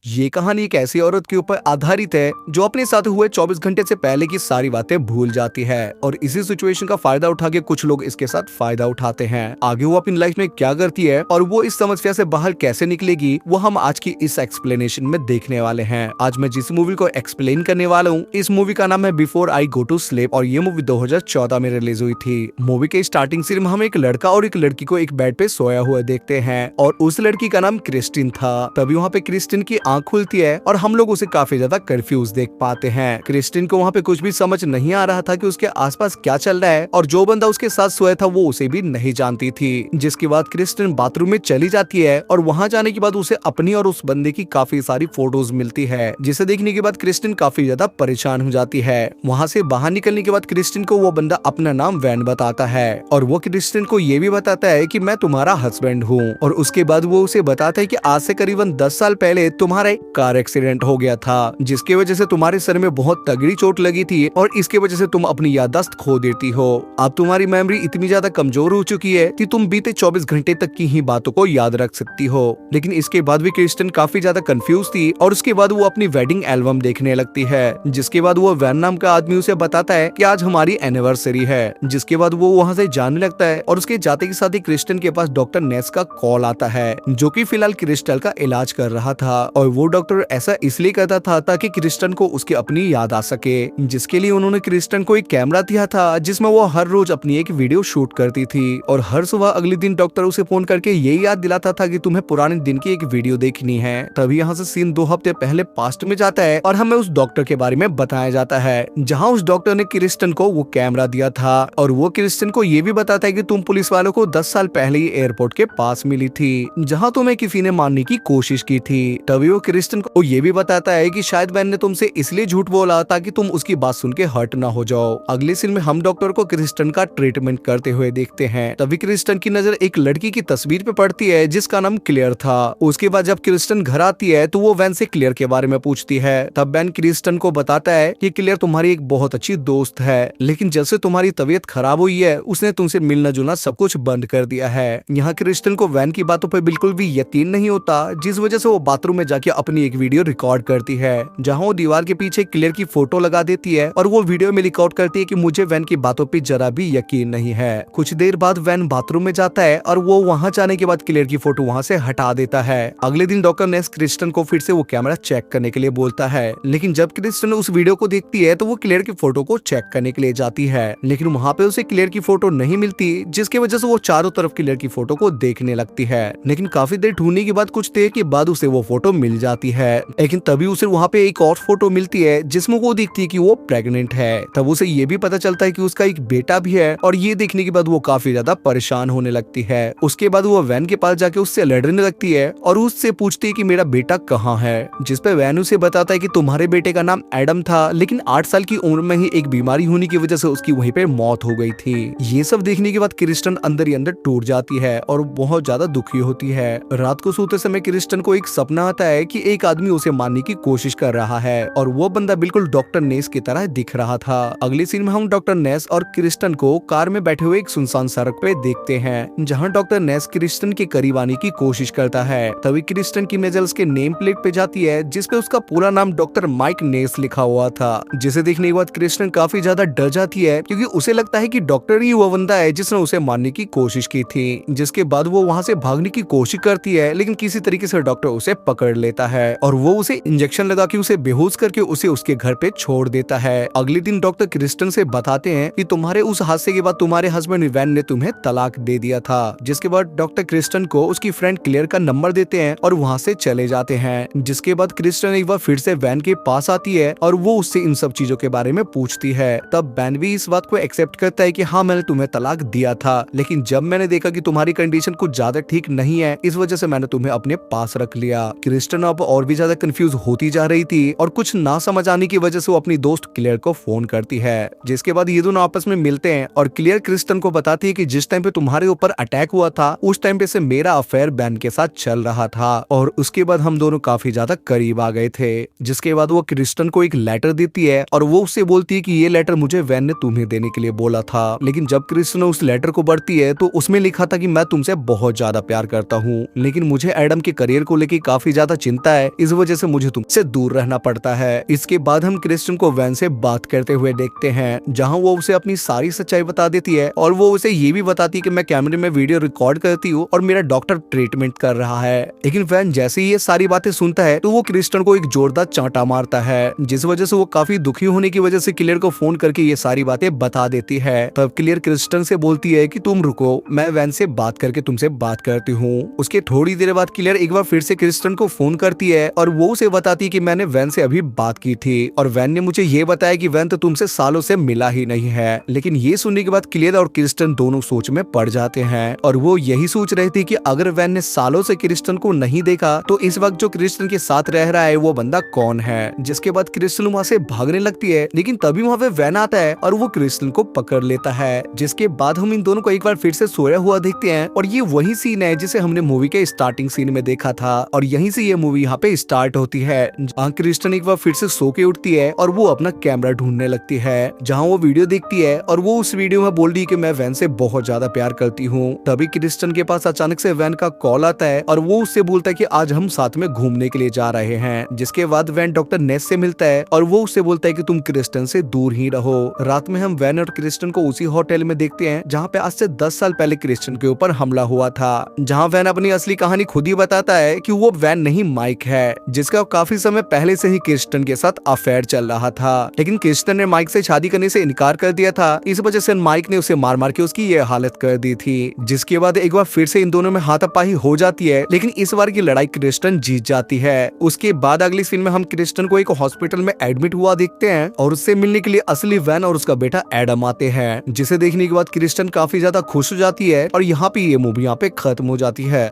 ये कहानी एक ऐसी औरत के ऊपर आधारित है जो अपने साथ हुए 24 घंटे से पहले की सारी बातें भूल जाती है और इसी सिचुएशन का फायदा उठा के कुछ लोग इसके साथ फायदा उठाते हैं। आगे वो अपनी लाइफ में क्या करती है और वो इस समस्या से बाहर कैसे निकलेगी, वो हम आज की इस एक्सप्लेनेशन में देखने वाले हैं। आज मैं जिस मूवी को एक्सप्लेन करने वाला हूँ, इस मूवी का नाम है before I go to sleep और ये मूवी 2014 में रिलीज हुई थी। मूवी के स्टार्टिंग सीन में हम एक लड़का और एक लड़की को एक बेड पे सोया हुआ देखते हैं और उस लड़की का नाम क्रिस्टिन था। तभी वहाँ पे क्रिस्टिन की आंख खुलती है और हम लोग उसे काफी ज्यादा कंफ्यूज देख पाते हैं। क्रिस्टिन को वहाँ पे कुछ भी समझ नहीं आ रहा था कि उसके आसपास क्या चल रहा है और जो बंदा उसके साथ सोया था वो उसे भी नहीं जानती थी। जिसके बाद क्रिस्टिन बाथरूम में चली जाती है और वहाँ जाने के बाद उसे अपनी और उस बंदे की काफी सारी फोटोज मिलती है, जिसे देखने के बाद क्रिस्टिन काफी ज्यादा परेशान हो जाती है। वहाँ से बाहर निकलने के बाद क्रिस्टिन को वो बंदा अपना नाम वैन बताता है और वो क्रिस्टिन को ये भी बताता है कि मैं तुम्हारा हस्बैंड हूँ और उसके बाद वो उसे बताता है कि आज से करीबन 10 साल पहले तुम्हारा एक कार एक्सीडेंट हो गया था, जिसकी वजह से तुम्हारे सर में बहुत तगड़ी चोट लगी थी और इसके वजह से तुम अपनी याददाश्त खो देती हो। अब तुम्हारी मेमोरी इतनी ज्यादा कमजोर हो चुकी है कि तुम बीते 24 घंटे तक की ही बातों को याद रख सकती हो। लेकिन इसके बाद भी क्रिस्टिन काफी ज्यादा कंफ्यूज थी और उसके बाद वो अपनी वेडिंग एल्बम देखने लगती है। जिसके बाद वो वैन नाम का आदमी उसे बताता है कि आज हमारी एनिवर्सरी है। जिसके बाद वो वहाँ से जाने लगता है और उसके जाते के साथ ही क्रिस्टिन के पास डॉक्टर नेस का कॉल आता है, जो कि फिलहाल क्रिस्टल का इलाज कर रहा था और वो डॉक्टर ऐसा इसलिए करता था ताकि क्रिस्टन को उसकी अपनी याद आ सके, जिसके लिए उन्होंने क्रिस्टन को एक कैमरा दिया था जिसमें वो हर रोज अपनी एक वीडियो शूट करती थी और हर सुबह अगले दिन डॉक्टर उसे फोन करके यही याद दिलाता था कि तुम्हें पुराने दिन की एक वीडियो देखनी है। तभी यहाँ से सीन 2 हफ्ते पहले पास्ट में जाता है और हमें उस डॉक्टर के बारे में बताया जाता है जहाँ उस डॉक्टर ने क्रिस्टन को वो कैमरा दिया था और वो क्रिस्टन को ये भी बताता है कि तुम पुलिस वालों को 10 साल पहले ही एयरपोर्ट के पास मिली थी जहाँ तुम्हें किसी ने मारने की कोशिश की थी। तभी वो क्रिस्टन को ये भी बताता है कि शायद वैन ने तुमसे इसलिए झूठ बोला ताकि तुम उसकी बात सुन के हर्ट ना हो जाओ। अगले सीन में हम डॉक्टर को क्रिस्टन का ट्रीटमेंट करते हुए देखते हैं। तभी क्रिस्टन की नजर एक लड़की की तस्वीर पे पड़ती है जिसका नाम क्लेयर था। उसके बाद जब क्रिस्टन घर आती है तो वो वैन से क्लेयर के बारे में पूछती है। तब वैन क्रिस्टन को बताता है कि क्लेयर तुम्हारी एक बहुत अच्छी दोस्त है, लेकिन जब से तुम्हारी तबीयत खराब हुई है उसने तुमसे मिलना जुलना सब कुछ बंद कर दिया है। यहाँ क्रिस्टन को वैन की बातों पर बिल्कुल भी यकीन नहीं होता, जिस वजह से वो बाथरूम में जाके अपनी एक वीडियो रिकॉर्ड करती है जहां वो दीवार के पीछे क्लेयर की फोटो लगा देती है और वो वीडियो में रिकॉर्ड करती है कि मुझे वैन की बातों पे जरा भी यकीन नहीं है। कुछ देर बाद वैन बाथरूम में जाता है और वो वहां जाने के बाद क्लेयर की फोटो वहां से हटा देता है। अगले दिन डॉक्टर नेस क्रिस्टन को फिर से वो कैमरा चेक करने के लिए बोलता है, लेकिन जब क्रिस्टन उस वीडियो को देखती है तो वो क्लेयर की फोटो को चेक करने के लिए जाती है, लेकिन वहाँ पे उसे क्लेयर की फोटो नहीं मिलती, जिसकी वजह से वो चारों तरफ क्लेयर की फोटो को देखने लगती है। लेकिन काफी देर ढूंढने के बाद कुछ देर के बाद उसे वो फोटो मिल जाती है, लेकिन तभी उसे वहाँ पे एक और फोटो मिलती है जिसमें वो दिखती है कि वो प्रेग्नेंट है। तब उसे ये भी पता चलता है कि उसका एक बेटा भी है और ये देखने के बाद वो काफी ज्यादा परेशान होने लगती है। उसके बाद वो वैन के पास जाके उससे लड़ने लगती है और उससे पूछती है कि मेरा बेटा कहाँ है, जिसपे वैन उसे बताता है कि तुम्हारे बेटे का नाम एडम था, लेकिन 8 साल की उम्र में ही एक बीमारी होने की वजह से उसकी वहीं पे मौत हो गई थी। ये सब देखने के बाद क्रिस्टन अंदर ही अंदर टूट जाती है और बहुत ज्यादा दुखी होती है। रात को सोते समय क्रिस्टन को एक सपना आता है कि एक आदमी उसे मारने की कोशिश कर रहा है और वो बंदा बिल्कुल डॉक्टर नेस की तरह दिख रहा था। अगले सीन में हम डॉक्टर नेस और क्रिस्टन को कार में बैठे हुए एक सुनसान सड़क पे देखते हैं जहां डॉक्टर नेस क्रिस्टन के करीब आने की कोशिश करता है। तभी क्रिस्टन की नजर उसके नेम प्लेट पे जाती है जिसपे उसका पूरा नाम डॉक्टर माइक नेस लिखा हुआ था, जिसे देखने के बाद क्रिस्टन काफी ज्यादा डर जाती है क्योंकि उसे लगता है कि डॉक्टर ही वो बंदा है जिसने उसे मारने की कोशिश की थी। जिसके बाद वो वहाँ से भागने की कोशिश करती है, लेकिन किसी तरीके से डॉक्टर उसे पकड़ लेता है और वो उसे इंजेक्शन लगा के उसे बेहोश करके उसे उसके घर पे छोड़ देता है। अगले दिन डॉक्टर क्रिस्टन से बताते हैं कि तुम्हारे उस हादसे के बाद तुम्हारे हस्बैंड वैन ने तुम्हें तलाक दे दिया था। जिसके बाद डॉक्टर क्रिस्टन को उसकी फ्रेंड क्लेयर का नंबर देते हैं और वहाँ से चले जाते हैं। जिसके बाद क्रिस्टन एक बार फिर से वैन के पास आती है और वो उससे इन सब चीजों के बारे में पूछती है। तब वैन भी इस बात को एक्सेप्ट करता है कि हाँ मैंने तुम्हें तलाक दिया था, लेकिन जब मैंने देखा कि तुम्हारी कंडीशन कुछ ज्यादा ठीक नहीं है इस वजह से मैंने तुम्हें अपने पास रख लिया। क्रिस्टन अब और भी ज्यादा कंफ्यूज होती जा रही थी और कुछ ना समझ आने की वजह से वो अपनी दोस्त क्लेयर को फोन करती है। जिसके बाद ये दोनों आपस में मिलते हैं और क्लेयर क्रिस्टन को बताती है कि जिस टाइम पे तुम्हारे ऊपर अटैक हुआ था उस टाइम पे से मेरा अफेयर बैन के साथ चल रहा था और उसके बाद हम दोनों काफी ज्यादा करीब आ गए थे। जिसके बाद वो क्रिस्टन को एक लेटर देती है और वो उससे बोलती है कि ये लेटर मुझे वैन ने तुम्हें देने के लिए बोला था। लेकिन जब क्रिस्टन उस लेटर को पढ़ती है तो उसमें लिखा था कि मैं तुमसे बहुत ज्यादा प्यार करता हूँ, लेकिन मुझे एडम के करियर को लेकर काफी ज्यादा चिंता है, इस वजह से मुझे तुमसे दूर रहना पड़ता है। इसके बाद हम क्रिस्टन को वैन से बात करते हुए देखते हैं, जहाँ वो उसे अपनी सारी सच्चाई बता देती है और वो उसे ये भी बताती है कि मैं कैमरे में वीडियो रिकॉर्ड करती हूँ और मेरा डॉक्टर ट्रीटमेंट कर रहा है। लेकिन वैन जैसे ही ये सारी बातें सुनता है तो वो क्रिस्टन को एक जोरदार चांटा मारता है, जिस वजह से वो काफी दुखी होने की वजह से क्लियर को फोन करके ये सारी बातें बता देती है। तब क्लियर क्रिस्टन से बोलती है कि तुम रुको, मैं वैन से बात करके तुमसे बात करती हूँ। उसके थोड़ी देर बाद क्लियर एक बार फिर से क्रिस्टन को फोन करती है और वो उसे बताती है कि मैंने वैन से अभी बात की थी और वैन ने मुझे ये बताया कि वैन तो तुमसे सालों से मिला ही नहीं है। लेकिन ये सुनने के बाद क्लियर और क्रिस्टन दोनों सोच में पड़ जाते हैं और वो यही सोच रहे थे कि अगर वैन ने सालों से क्रिस्टन को नहीं देखा तो इस वक्त जो क्रिस्टन के साथ रह रहा है वो बंदा कौन है। जिसके बाद क्रिस्टन वहाँ से भागने लगती है, लेकिन तभी वहाँ पे वैन आता है और वो क्रिस्टन को पकड़ लेता है। जिसके बाद हम इन दोनों को एक बार फिर से सोया हुआ देखते हैं और ये वही सीन है जिसे हमने मूवी के स्टार्टिंग सीन में देखा था और यहीं से ये मूवी यहाँ पे स्टार्ट होती है, जहाँ क्रिस्टन एक बार फिर से सो के उठती है और वो अपना कैमरा ढूंढने लगती है, जहाँ वो वीडियो देखती है और वो उस वीडियो में बोल रही है कि मैं वैन से बहुत ज्यादा प्यार करती हूँ। तभी क्रिस्टन के पास अचानक से वैन का कॉल आता है और वो उससे बोलता है कि आज हम साथ में घूमने के लिए जा रहे हैं। जिसके बाद वैन डॉक्टर नेस से मिलता है और वो उससे बोलता है कि तुम क्रिस्टन से दूर ही रहो। रात में हम वैन और क्रिस्टन को उसी होटल में देखते हैं जहाँ पे आज से 10 साल पहले क्रिस्टन के ऊपर हमला हुआ था, जहाँ वैन अपनी असली कहानी खुद ही बताता है कि वो वैन नहीं माइक है, जिसका काफी समय पहले से ही क्रिस्टन के साथ अफेयर चल रहा था। लेकिन क्रिस्टन ने माइक से शादी करने से इनकार कर दिया था, इस वजह से माइक ने उसे मार मार के उसकी ये हालत कर दी थी। जिसके बाद एक बार फिर से इन दोनों में हाथापाई हो जाती है, लेकिन इस बार की लड़ाई क्रिस्टन जीत जाती है। उसके बाद अगली सीन में हम क्रिस्टन को एक हॉस्पिटल में एडमिट हुआ देखते हैं और उससे मिलने के लिए असली वैन और उसका बेटा एडम आते हैं, जिसे देखने के बाद क्रिस्टन काफी ज्यादा खुश हो जाती है और यहाँ पे ये मूवी यहाँ पे खत्म हो जाती है।